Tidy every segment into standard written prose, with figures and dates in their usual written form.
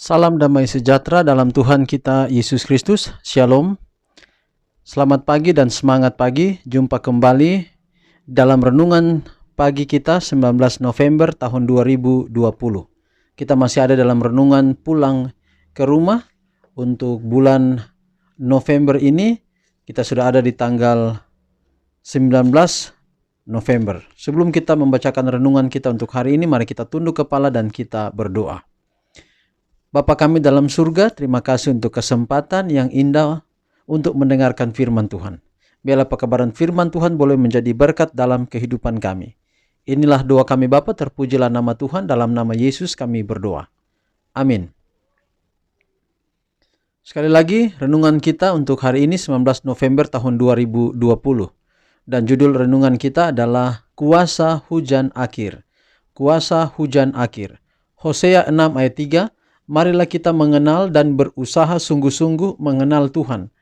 Salam damai sejahtera dalam Tuhan kita Yesus Kristus. Shalom. Selamat pagi dan semangat pagi. Jumpa kembali dalam renungan pagi kita 19 November tahun 2020. Kita masih ada dalam renungan pulang ke rumah. Untuk bulan November ini kita sudah ada di tanggal 19 November. Sebelum kita membacakan renungan kita untuk hari ini, mari kita tunduk kepala dan kita berdoa. Bapa kami dalam surga, terima kasih untuk kesempatan yang indah untuk mendengarkan firman Tuhan. Biarlah pekabaran firman Tuhan boleh menjadi berkat dalam kehidupan kami. Inilah doa kami Bapa, terpujilah nama Tuhan, dalam nama Yesus kami berdoa. Amin. Sekali lagi, renungan kita untuk hari ini 19 November tahun 2020. Dan judul renungan kita adalah Kuasa Hujan Akhir. Kuasa Hujan Akhir. Hosea 6 ayat 3. Marilah kita mengenal dan berusaha sungguh-sungguh mengenal Tuhan.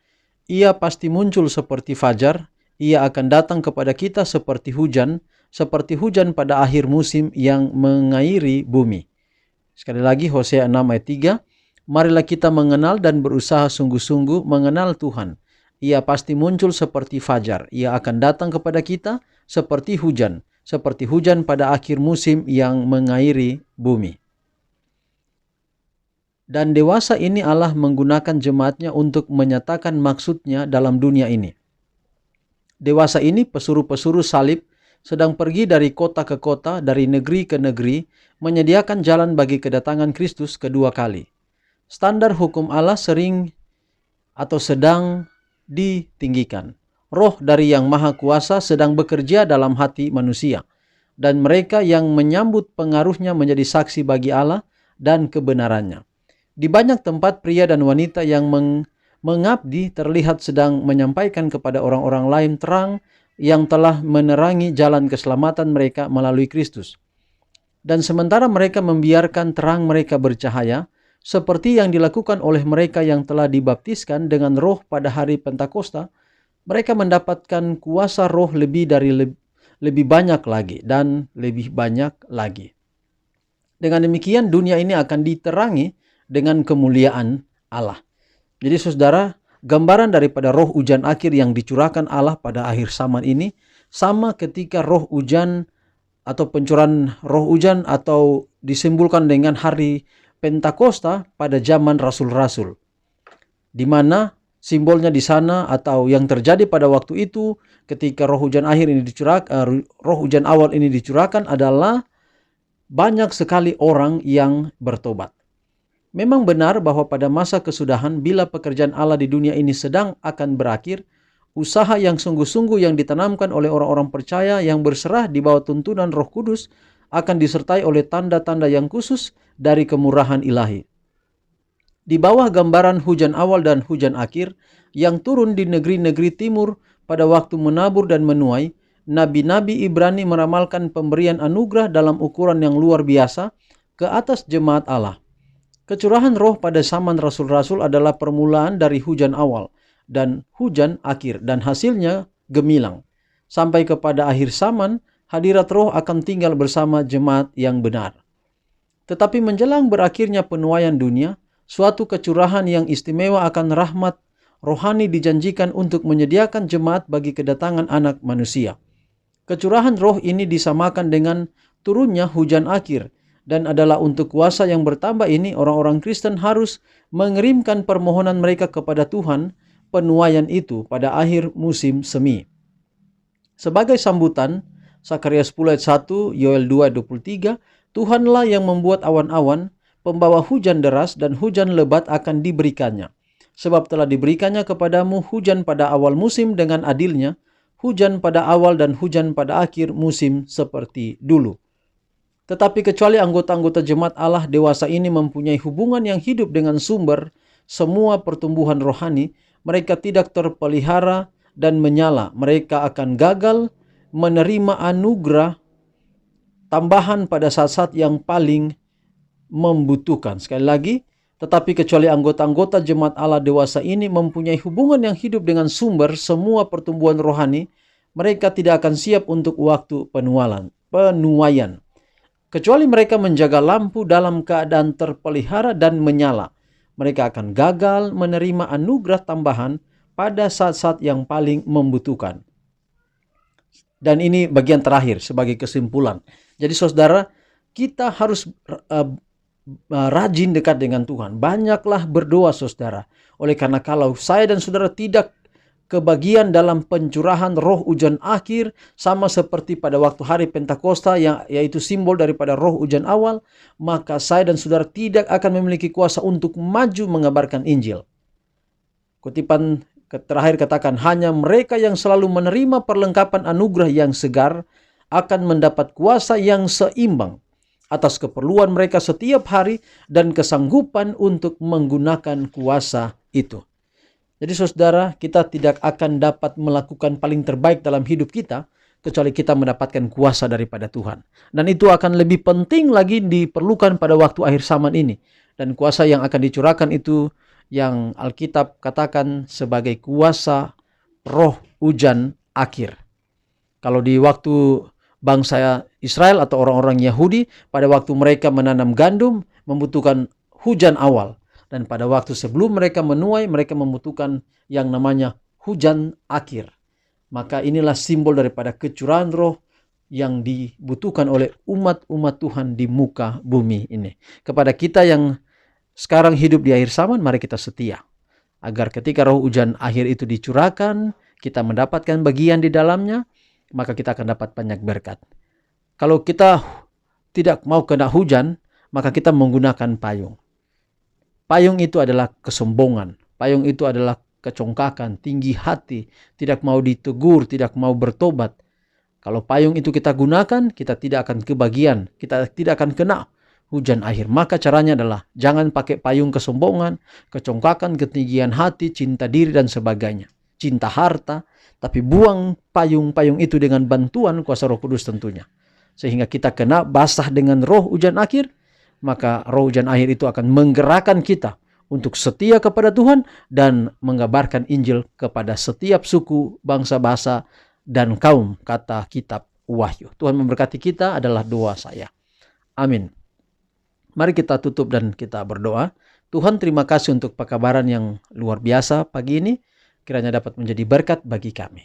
Ia pasti muncul seperti fajar, ia akan datang kepada kita seperti hujan pada akhir musim yang mengairi bumi. Sekali lagi Hosea 6 ayat 3, marilah kita mengenal dan berusaha sungguh-sungguh mengenal Tuhan. Ia pasti muncul seperti fajar, ia akan datang kepada kita seperti hujan pada akhir musim yang mengairi bumi. Dan dewasa ini Allah menggunakan jemaatnya untuk menyatakan maksudnya dalam dunia ini. Dewasa ini pesuruh-pesuruh salib sedang pergi dari kota ke kota, dari negeri ke negeri, menyediakan jalan bagi kedatangan Kristus kedua kali. Standar hukum Allah sedang ditinggikan. Roh dari Yang Maha Kuasa sedang bekerja dalam hati manusia, dan mereka yang menyambut pengaruhnya menjadi saksi bagi Allah dan kebenarannya. Di banyak tempat pria dan wanita yang mengabdi terlihat sedang menyampaikan kepada orang-orang lain terang yang telah menerangi jalan keselamatan mereka melalui Kristus. Dan sementara mereka membiarkan terang mereka bercahaya, seperti yang dilakukan oleh mereka yang telah dibaptiskan dengan roh pada hari Pentakosta, mereka mendapatkan kuasa roh lebih banyak lagi dan lebih banyak lagi. Dengan demikian dunia ini akan diterangi dengan kemuliaan Allah. Jadi saudara, gambaran daripada roh hujan akhir yang dicurahkan Allah pada akhir zaman ini sama ketika roh hujan atau pencurahan roh hujan atau disimbolkan dengan hari Pentakosta pada zaman rasul-rasul. Di mana simbolnya di sana atau yang terjadi pada waktu itu ketika roh hujan akhir ini roh hujan awal ini dicurahkan adalah banyak sekali orang yang bertobat. Memang benar bahwa pada masa kesudahan, bila pekerjaan Allah di dunia ini sedang akan berakhir, usaha yang sungguh-sungguh yang ditanamkan oleh orang-orang percaya yang berserah di bawah tuntunan Roh Kudus akan disertai oleh tanda-tanda yang khusus dari kemurahan ilahi. Di bawah gambaran hujan awal dan hujan akhir yang turun di negeri-negeri timur pada waktu menabur dan menuai, nabi-nabi Ibrani meramalkan pemberian anugerah dalam ukuran yang luar biasa ke atas jemaat Allah. Kecurahan roh pada zaman rasul-rasul adalah permulaan dari hujan awal dan hujan akhir, dan hasilnya gemilang. Sampai kepada akhir zaman, hadirat roh akan tinggal bersama jemaat yang benar. Tetapi menjelang berakhirnya penuaian dunia, suatu kecurahan yang istimewa akan rahmat rohani dijanjikan untuk menyediakan jemaat bagi kedatangan anak manusia. Kecurahan roh ini disamakan dengan turunnya hujan akhir, dan adalah untuk kuasa yang bertambah ini orang-orang Kristen harus mengirimkan permohonan mereka kepada Tuhan penuaian itu pada akhir musim semi. Sebagai sambutan, Zakarias 10 ayat 1, Yoel 2 ayat 23, Tuhanlah yang membuat awan-awan, pembawa hujan deras dan hujan lebat akan diberikannya. Sebab telah diberikannya kepadamu hujan pada awal musim dengan adilnya, hujan pada awal dan hujan pada akhir musim seperti dulu. Tetapi kecuali anggota-anggota jemaat Allah dewasa ini mempunyai hubungan yang hidup dengan sumber semua pertumbuhan rohani, mereka tidak terpelihara dan menyala. Mereka akan gagal menerima anugerah tambahan pada saat-saat yang paling membutuhkan. Sekali lagi, tetapi kecuali anggota-anggota jemaat Allah dewasa ini mempunyai hubungan yang hidup dengan sumber semua pertumbuhan rohani, mereka tidak akan siap untuk waktu penuaian. Kecuali mereka menjaga lampu dalam keadaan terpelihara dan menyala, mereka akan gagal menerima anugerah tambahan pada saat-saat yang paling membutuhkan. Dan ini bagian terakhir sebagai kesimpulan. Jadi saudara, kita harus rajin dekat dengan Tuhan. Banyaklah berdoa saudara. Oleh karena kalau saya dan saudara tidak kebagian dalam pencurahan roh hujan akhir, sama seperti pada waktu hari Pentakosta yaitu simbol daripada roh hujan awal, maka saya dan saudara tidak akan memiliki kuasa untuk maju mengabarkan Injil. Kutipan terakhir katakan, hanya mereka yang selalu menerima perlengkapan anugerah yang segar akan mendapat kuasa yang seimbang atas keperluan mereka setiap hari dan kesanggupan untuk menggunakan kuasa itu. Jadi saudara, kita tidak akan dapat melakukan paling terbaik dalam hidup kita kecuali kita mendapatkan kuasa daripada Tuhan. Dan itu akan lebih penting lagi diperlukan pada waktu akhir zaman ini. Dan kuasa yang akan dicurahkan itu yang Alkitab katakan sebagai kuasa roh hujan akhir. Kalau di waktu bangsa Israel atau orang-orang Yahudi, pada waktu mereka menanam gandum membutuhkan hujan awal. Dan pada waktu sebelum mereka menuai, mereka membutuhkan yang namanya hujan akhir. Maka inilah simbol daripada kecurahan roh yang dibutuhkan oleh umat-umat Tuhan di muka bumi ini. Kepada kita yang sekarang hidup di akhir zaman, mari kita setia. Agar ketika roh hujan akhir itu dicurahkan, kita mendapatkan bagian di dalamnya, maka kita akan dapat banyak berkat. Kalau kita tidak mau kena hujan, maka kita menggunakan payung. Payung itu adalah kesombongan. Payung itu adalah kecongkakan, tinggi hati, tidak mau ditegur, tidak mau bertobat. Kalau payung itu kita gunakan, kita tidak akan kebagian, kita tidak akan kena hujan akhir. Maka caranya adalah jangan pakai payung kesombongan, kecongkakan, ketinggian hati, cinta diri dan sebagainya. Cinta harta, tapi buang payung-payung itu dengan bantuan kuasa Roh Kudus tentunya. Sehingga kita kena basah dengan roh hujan akhir, maka roh hujan akhir itu akan menggerakkan kita untuk setia kepada Tuhan dan mengabarkan Injil kepada setiap suku, bangsa, bahasa, dan kaum, kata kitab Wahyu. Tuhan memberkati kita adalah doa saya. Amin. Mari kita tutup dan kita berdoa. Tuhan, terima kasih untuk pekabaran yang luar biasa pagi ini. Kiranya dapat menjadi berkat bagi kami.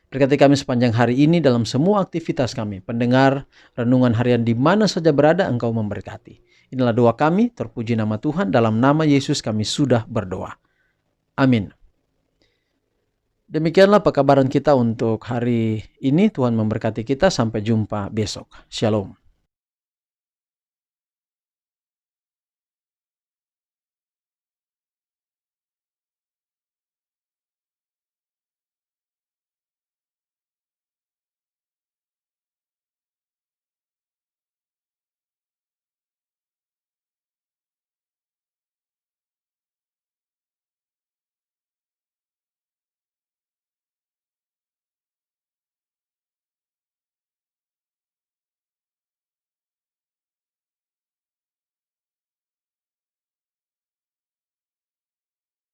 Berkati kami sepanjang hari ini dalam semua aktivitas kami. Pendengar renungan harian di mana saja berada, Engkau memberkati. Inilah doa kami, terpuji nama Tuhan, dalam nama Yesus kami sudah berdoa. Amin. Demikianlah pekabaran kita untuk hari ini. Tuhan memberkati kita, sampai jumpa besok. Shalom.